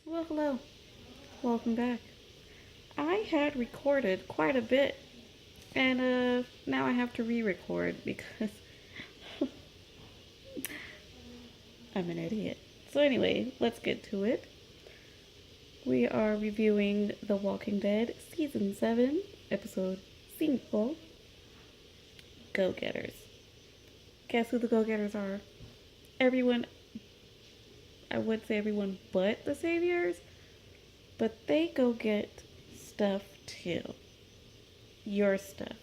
Well, hello. Welcome back. I had recorded quite a bit, and now I have to re-record because I'm an idiot. So anyway, let's get to it. We are reviewing The Walking Dead Season 7, Episode 5, Go-Getters. Guess who the Go-Getters are? Everyone, I would say everyone but the Saviors, but they go get stuff too. Your stuff.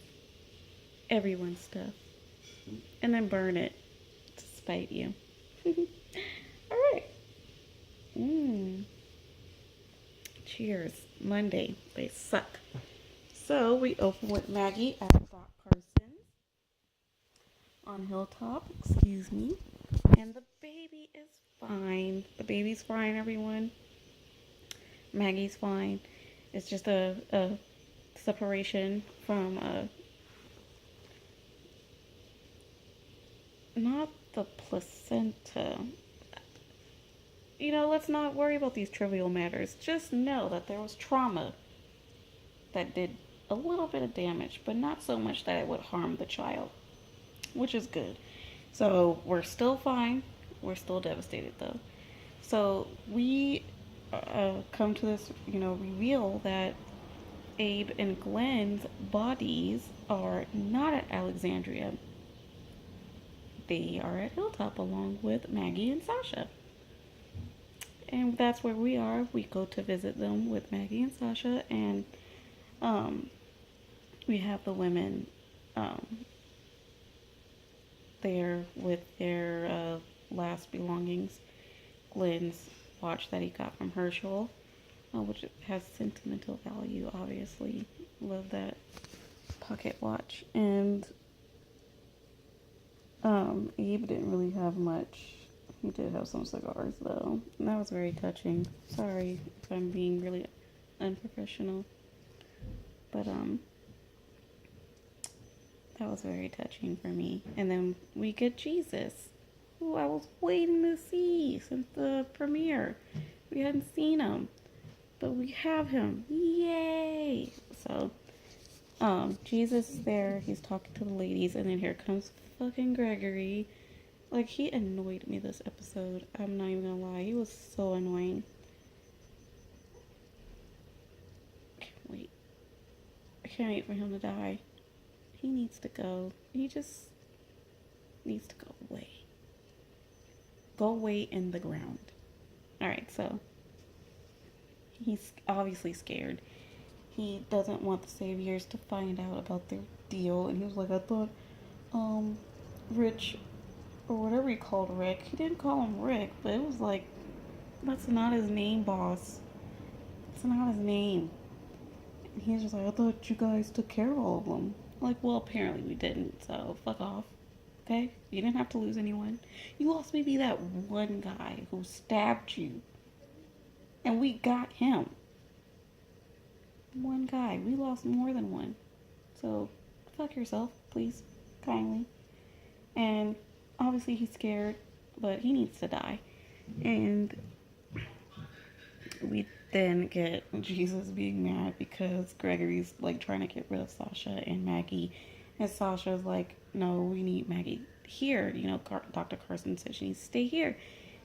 Everyone's stuff. And then burn it to spite you. Alright. Mmm. Cheers. Monday. They suck. So we open with Maggie at Doc Carson's on Hilltop. Excuse me. And the baby is fine. The baby's fine, everyone. Maggie's fine. It's just a separation from not the placenta. Let's not worry about these trivial matters. Just know that there was trauma that did a little bit of damage, but not so much that it would harm the child, which is good. So we're still fine. We're still devastated though. So we come to this, reveal that Abe and Glenn's bodies are not at Alexandria. They are at Hilltop along with Maggie and Sasha. And that's where we are. We go to visit them with Maggie and Sasha, and um, we have the women um, there with their last belongings. Glenn's watch that he got from Herschel, which has sentimental value, obviously. Love that pocket watch. And Abe didn't really have much. He did have some cigars, though. And that was very touching. Sorry if I'm being really unprofessional. But, that was very touching for me. And then we get Jesus, who I was waiting to see since the premiere. We hadn't seen him, but we have him. Yay! So, Jesus is there. He's talking to the ladies, and then here comes fucking Gregory. Like, he annoyed me this episode. I'm not even gonna lie. He was so annoying. I can't wait. I can't wait for him to die. He needs to go. He just needs to go away. Go away in the ground. Alright, so he's obviously scared. He doesn't want the Saviors to find out about their deal. And he was like, I thought, Rich, or whatever he called Rick. He didn't call him Rick, but it was like, that's not his name, boss. That's not his name. And he's just like, I thought you guys took care of all of them. Like, well, apparently we didn't, so fuck off. Okay? You didn't have to lose anyone. You lost maybe that one guy who stabbed you. And we got him. One guy. We lost more than one. So, fuck yourself, please. Kindly. And obviously he's scared, but he needs to die. And we then get Jesus being mad because Gregory's like trying to get rid of Sasha and Maggie. And Sasha's like, no, we need Maggie here. Dr. Carson said she needs to stay here.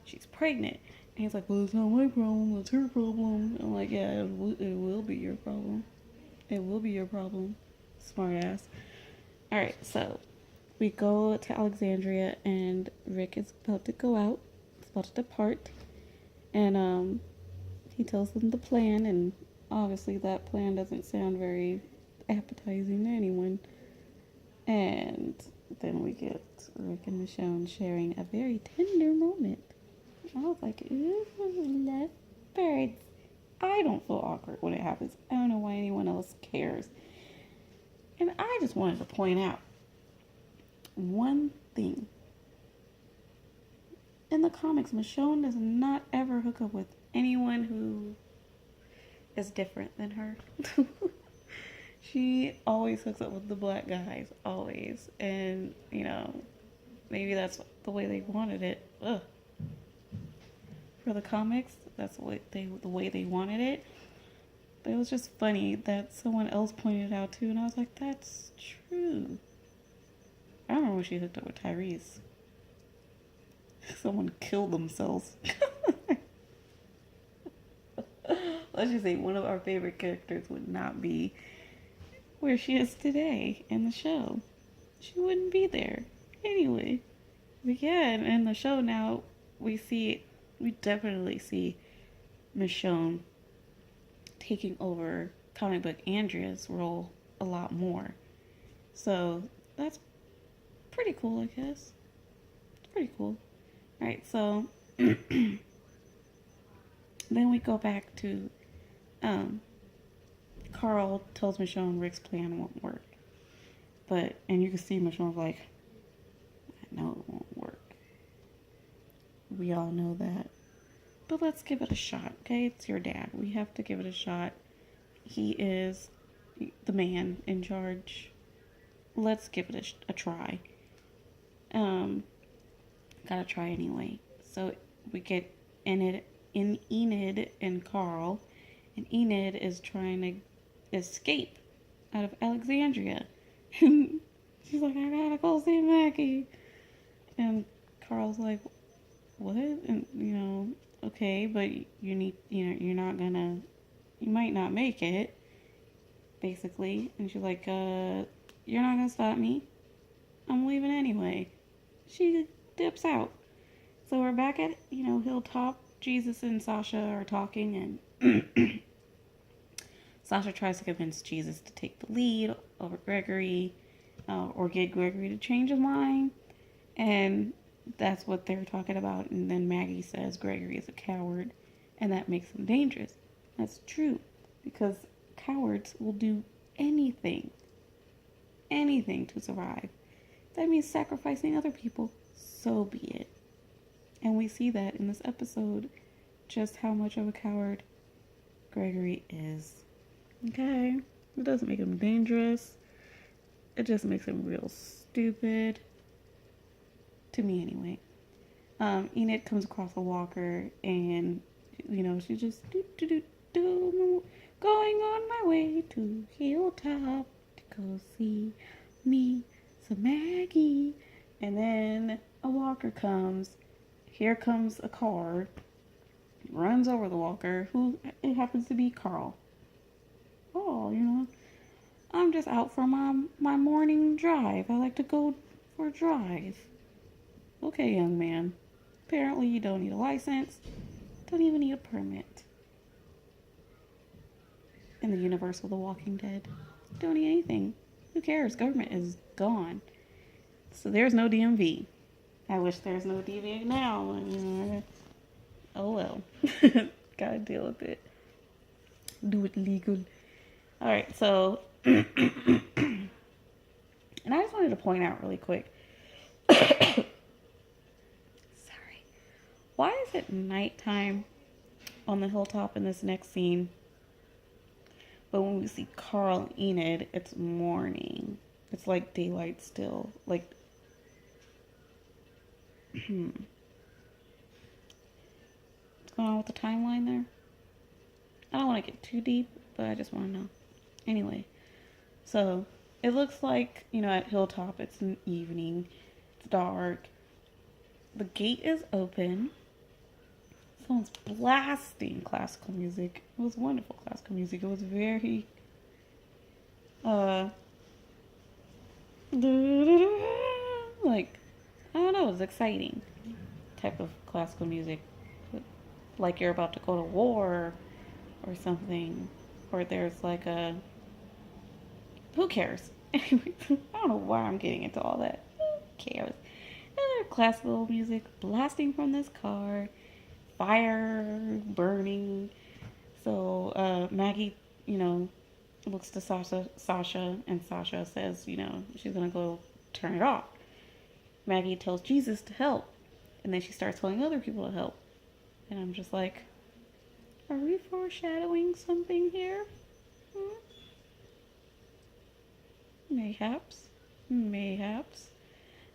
She's pregnant. And he's like, well, it's not my problem. It's her problem. I'm like, yeah, it will be your problem. It will be your problem. Smart ass. Alright, so we go to Alexandria and Rick is about to go out. He's about to depart. And he tells them the plan, and obviously that plan doesn't sound very appetizing to anyone. And then we get Rick and Michonne sharing a very tender moment. I was like, ooh, love birds. I don't feel awkward when it happens. I don't know why anyone else cares. And I just wanted to point out one thing. In the comics, Michonne does not ever hook up with anyone who is different than her. She always hooks up with the black guys, always. And, maybe that's the way they wanted it. Ugh. for the comics. That's the way they wanted it. But it was just funny that someone else pointed it out too, and I was like, that's true. I remember when she hooked up with Tyrese. Someone killed themselves. Let's just say one of our favorite characters would not be where she is today in the show. She wouldn't be there. Anyway. But yeah, in the show now, we definitely see Michonne taking over comic book Andrea's role a lot more. So that's pretty cool, I guess. It's pretty cool. Alright, so then we go back to Carl tells Michonne Rick's plan won't work. And you can see Michonne's like, I know it won't work. We all know that. But let's give it a shot, okay? It's your dad. We have to give it a shot. He is the man in charge. Let's give it a try. Gotta try anyway. So we get Enid and Carl. And Enid is trying to escape out of Alexandria. And she's like, I gotta go see Maggie. And Carl's like, what? And, okay, but you might not make it, basically. And she's like, you're not gonna stop me. I'm leaving anyway. She dips out. So we're back at, Hilltop. Jesus and Sasha are talking, and Sasha tries to convince Jesus to take the lead over Gregory, or get Gregory to change his mind. And that's what they're talking about. And then Maggie says Gregory is a coward, and that makes him dangerous. That's true, because cowards will do anything to survive. That means sacrificing other people. So be it. And we see that in this episode, just how much of a coward Gregory is. Okay? It doesn't make him dangerous. It just makes him real stupid. To me, anyway. Enid comes across a walker, and, she just going on my way to Hilltop to go see me some Maggie. And then a walker comes. Here comes a car. Runs over the walker, who it happens to be Carl. Oh, I'm just out for my morning drive. I like to go for a drive. Okay, young man. Apparently you don't need a license. Don't even need a permit. In the universe of The Walking Dead, don't need anything. Who cares? Government is gone. So there's no DMV. I wish there's no DMV now. Oh well. Gotta deal with it. Do it legal. Alright, so and I just wanted to point out really quick. Sorry. Why is it nighttime on the hilltop in this next scene? But when we see Carl and Enid, it's morning. It's like daylight still. Like, what's going on with the timeline there? I don't want to get too deep, but I just want to know. Anyway, so it looks like, at Hilltop, it's an evening. It's dark. The gate is open. Someone's blasting classical music. It was wonderful classical music. It was very, like, I don't know, it was exciting type of classical music. Like you're about to go to war or something. Or there's like a, who cares? Anyway, I don't know why I'm getting into all that. Who cares? Another classical music blasting from this car. Fire burning. So Maggie, looks to Sasha, and Sasha says, she's gonna go turn it off. Maggie tells Jesus to help, and then she starts telling other people to help. And I'm just like, are we foreshadowing something here? Mayhaps.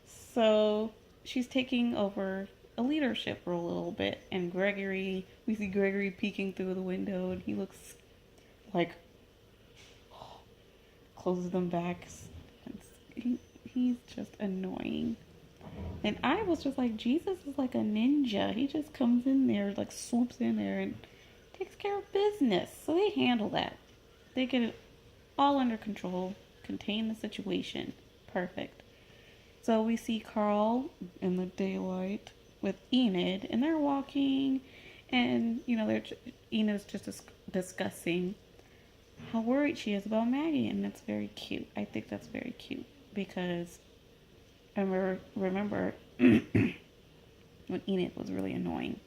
So she's taking over a leadership role a little bit. And Gregory, we see Gregory peeking through the window, and he looks like closes them back. He's just annoying. And I was just like, Jesus is like a ninja. He just comes in there, like swoops in there and takes care of business. So they handle that. They get it all under control, contain the situation. Perfect. So we see Carl in the daylight with Enid, and they're walking, and Enid's just discussing how worried she is about Maggie, and that's very cute. I think that's very cute because I remember when Enid was really annoying,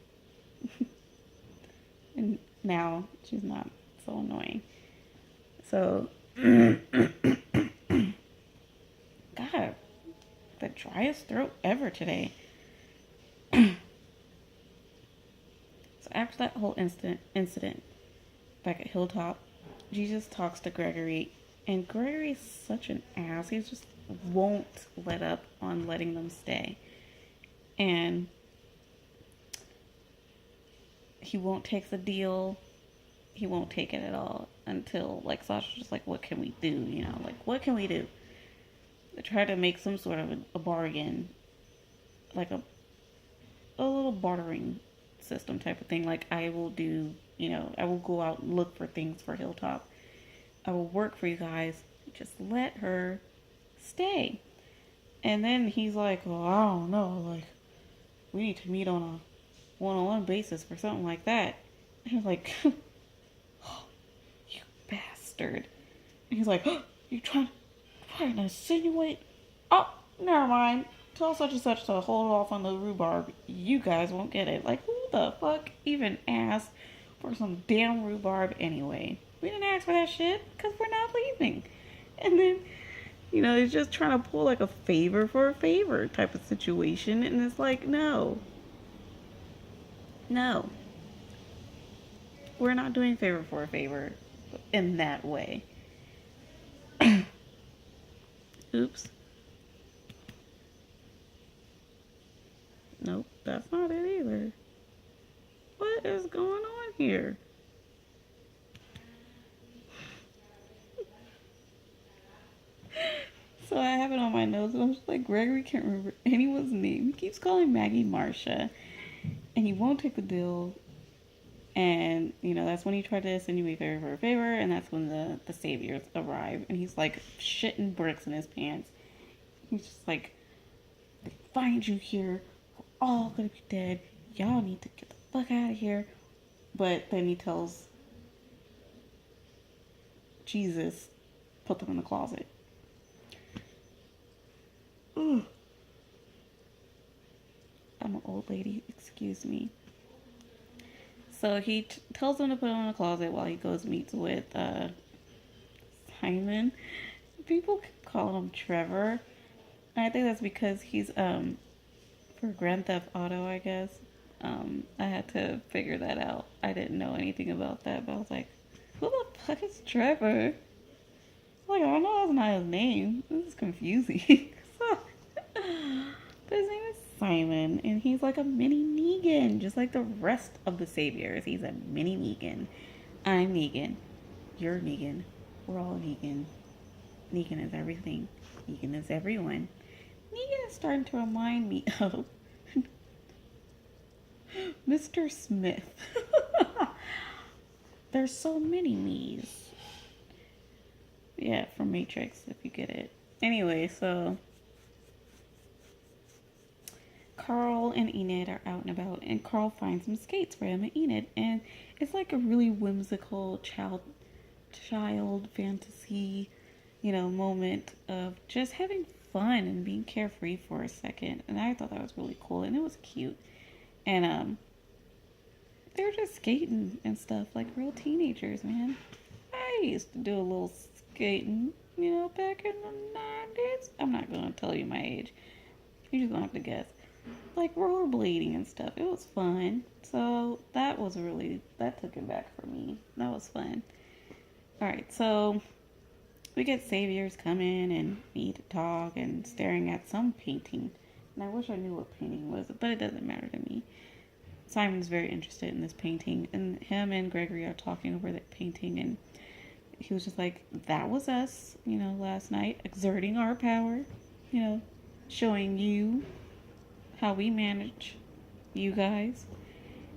and now she's not so annoying. So, God, the driest throat ever today. So after that whole incident back at Hilltop, Jesus talks to Gregory, and Gregory's such an ass. He just won't let up on letting them stay. And he won't take the deal. He won't take it at all until, like, Sasha's just like, what can we do? What can we do? They try to make some sort of a bargain, like a little bartering system type of thing. Like, I will go out and look for things for Hilltop. I will work for you guys. Just let her stay. And then he's like, well, I don't know. Like, we need to meet on a one-on-one basis for something like that. And he's like, oh, you bastard. And he's like, oh, you trying to insinuate? Oh, never mind. Tell such and such to hold off on the rhubarb. You guys won't get it. Like, who the fuck even asked for some damn rhubarb anyway? We didn't ask for that shit because we're not leaving. And then, he's just trying to pull like a favor for a favor type of situation. And it's like, no. We're not doing favor for a favor in that way. Oops. Nope, that's not it either. What is going on here? So I have it on my notes, and I'm just like, Gregory can't remember anyone's name. He keeps calling Maggie Marcia, and he won't take the deal. And, that's when he tried to insinuate favor for a favor, and that's when the saviors arrive. And he's like shitting bricks in his pants. He's just like, they find you here, we're all gonna be dead. Y'all need to get the fuck out of here. But then he tells Jesus, put them in the closet. Ugh. I'm an old lady, excuse me. So he tells them to put him in a closet while he goes meets with Simon. People keep calling him Trevor. And I think that's because he's for Grand Theft Auto, I guess. I had to figure that out. I didn't know anything about that, but I was like, who the fuck is Trevor? Like, I don't know, that's not his name. This is confusing. But his name is Simon, and he's like a mini Negan, just like the rest of the saviors. He's a mini Negan. I'm Negan. You're Negan. We're all Negan. Negan is everything. Negan is everyone. Negan is starting to remind me of Mr. Smith. There's so many me's. Yeah, from Matrix, if you get it. Anyway, so Carl and Enid are out and about, and Carl finds some skates for him and Enid, and it's like a really whimsical child fantasy, moment of just having fun and being carefree for a second. And I thought that was really cool, and it was cute. And they were just skating and stuff like real teenagers, man. I used to do a little skating, back in the 90s. I'm not gonna tell you my age. You're just gonna have to guess. Like rollerblading and stuff. It was fun. So that took it back for me. That was fun. Alright, so we get saviors coming and need to talk and staring at some painting. And I wish I knew what painting was, but it doesn't matter to me. Simon's very interested in this painting, and him and Gregory are talking over that painting, and he was just like, that was us, last night, exerting our power, you know, showing you how we manage you guys,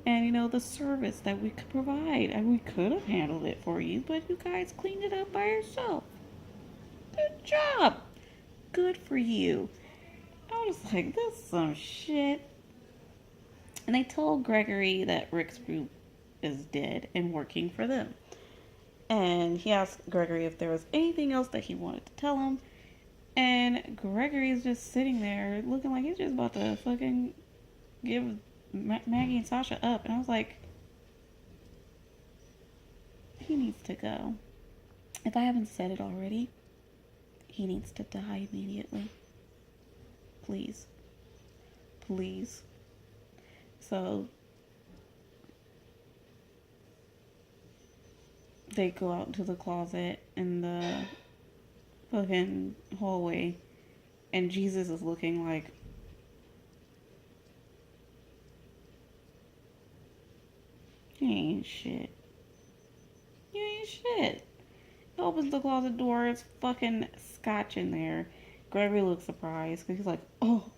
and, the service that we could provide. And we could have handled it for you, but you guys cleaned it up by yourself. Good job. Good for you. I was like, this is some shit. And they told Gregory that Rick's group is dead and working for them. And he asked Gregory if there was anything else that he wanted to tell him. And Gregory's just sitting there looking like he's just about to fucking give Maggie and Sasha up. And I was like, he needs to go. If I haven't said it already, he needs to die immediately. Please. Please. So they go out into the closet in the fucking hallway, and Jesus is looking like, you ain't shit. You ain't shit. He opens the closet door, it's fucking scotch in there. Gregory looks surprised because he's like, oh.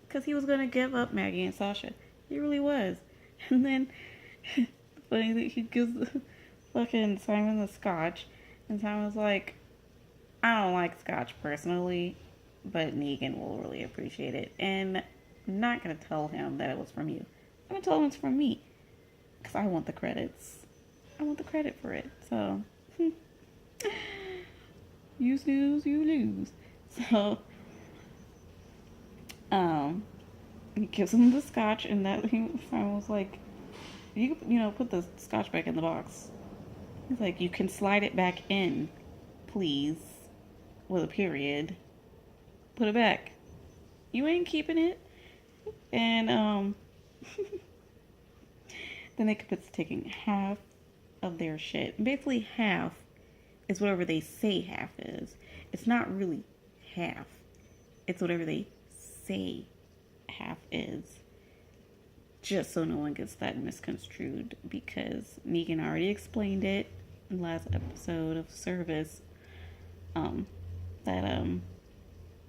Because he was going to give up Maggie and Sasha. He really was. And then, funny that he gives fucking Simon the scotch. And Simon's like, I don't like scotch personally, but Negan will really appreciate it. And I'm not going to tell him that it was from you. I'm going to tell him it's from me. Because I want the credits. I want the credit for it. So, you snooze, you lose. So, he gives him the scotch, and Simon was like, you put the scotch back in the box. He's like, you can slide it back in, please, with a period. Put it back. You ain't keeping it. And, then they commit to taking half of their shit. Basically, half is whatever they say half is. It's not really half. It's whatever they say half is. Just so no one gets that misconstrued, because Negan already explained it in the last episode of Service, that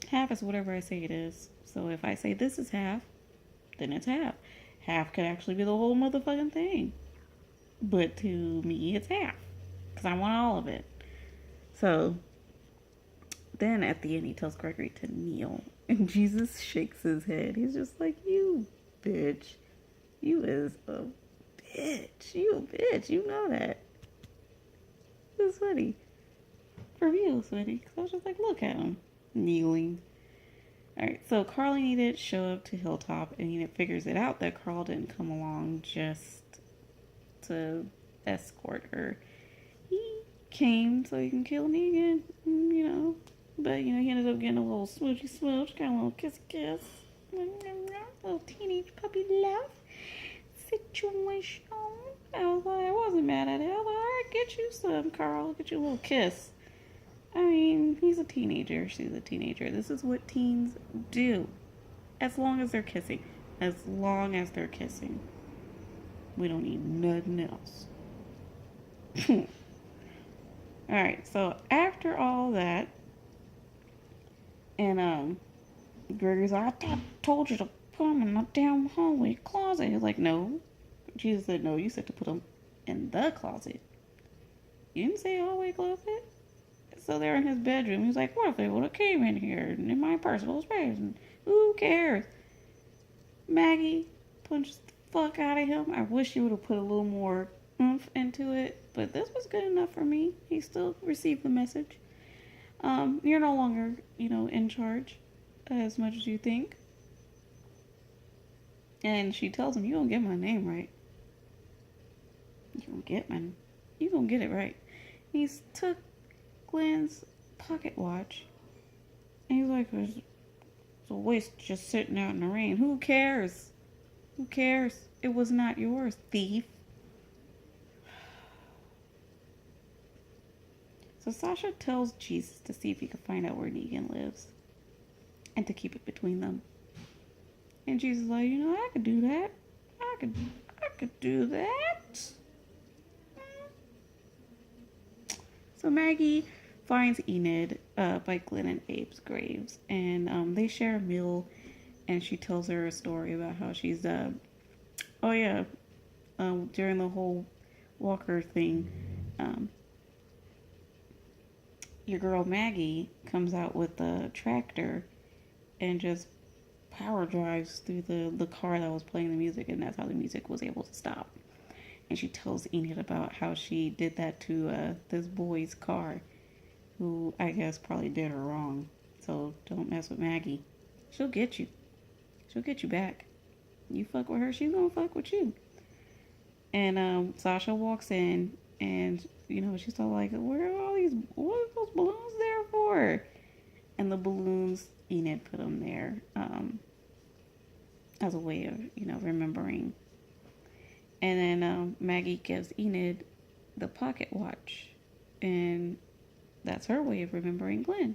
half is whatever I say it is. So if I say this is half, then it's half. Half could actually be the whole motherfucking thing. But to me, it's half. Because I want all of it. So, then at the end, he tells Gregory to kneel. And Jesus shakes his head. He's just like, you bitch. You is a bitch. You a bitch. You know that. It was funny. For me, it was funny. Because I was just like, look at him. Kneeling. Alright, so Carly needed to show up to Hilltop, and he figures it out that Carl didn't come along just to escort her. He came so he can kill Negan, But, he ended up getting a little smoochy smooch, got a little kiss kiss. A little teenage puppy love situation. I wasn't mad at it. I was like, alright, get you some, Carl. Get you a little kiss. I mean, he's a teenager. She's a teenager. This is what teens do. As long as they're kissing. As long as they're kissing. We don't need nothing else. Alright, so after all that, and Gregory's like, I told you to put them in the damn hallway closet. He's like, no. Jesus said, no, you said to put them in the closet. You didn't say hallway closet. So they're in his bedroom. He's like, what if they would have came in here in my personal space? And who cares? Maggie punched the fuck out of him. I wish you would have put a little more oomph into it. But this was good enough for me. He still received the message. You're no longer, in charge as much as you think. And she tells him, you don't get my name right. You don't get it right. He's took Glenn's pocket watch, and he's like, it's a waste just sitting out in the rain. Who cares? Who cares? It was not yours, thief. So Sasha tells Jesus to see if he can find out where Negan lives. and to keep it between them. And Jesus is like, I could do that. I could do that. So Maggie finds Enid by Glenn and Abe's graves, and they share a meal, and she tells her a story about how she's oh yeah, during the whole Walker thing, um, your girl Maggie comes out with a tractor and just power drives through the car that was playing the music, and that's how the music was able to stop. And she tells Enid about how she did that to this boy's car, who I guess probably did her wrong. So don't mess with Maggie. She'll get you. She'll get you back. You fuck with her, she's gonna fuck with you. And Sasha walks in, and she's all like, "What are those balloons there for?" And the balloons, Enid put them there as a way of remembering. And then Maggie gives Enid the pocket watch, and that's her way of remembering Glenn.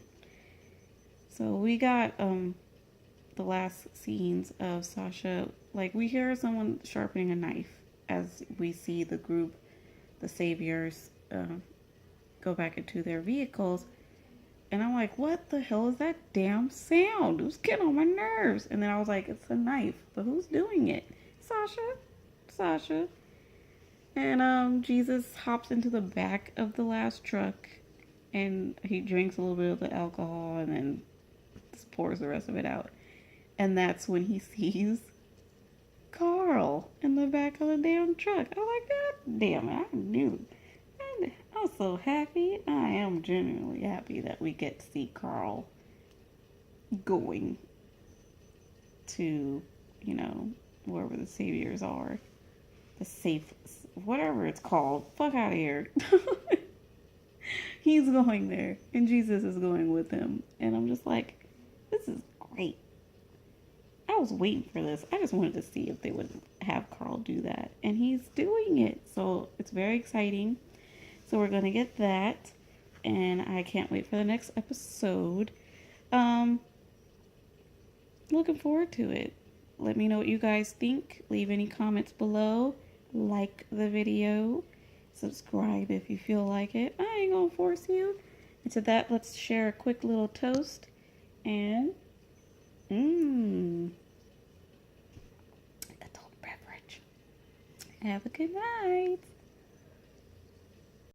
So we got the last scenes of Sasha, like we hear someone sharpening a knife as we see the group, the saviors, go back into their vehicles. And I'm like, what the hell is that damn sound? It was getting on my nerves. And then I was like, it's a knife, but who's doing it? Sasha. And Jesus hops into the back of the last truck, and he drinks a little bit of the alcohol and then just pours the rest of it out. And that's when he sees Carl in the back of the damn truck. I'm like, God damn it, I knew. I'm so happy. I am genuinely happy that we get to see Carl going to, wherever the saviors are. The safe, whatever it's called. Fuck out of here. He's going there, and Jesus is going with him. And I'm just like, this is great. I was waiting for this. I just wanted to see if they would have Carl do that. And he's doing it. So it's very exciting. So we're going to get that. And I can't wait for the next episode. Looking forward to it. Let me know what you guys think. Leave any comments below. Like the video. Subscribe if you feel like it. I ain't going to force you. And to that, let's share a quick little toast. And adult beverage. Have a good night.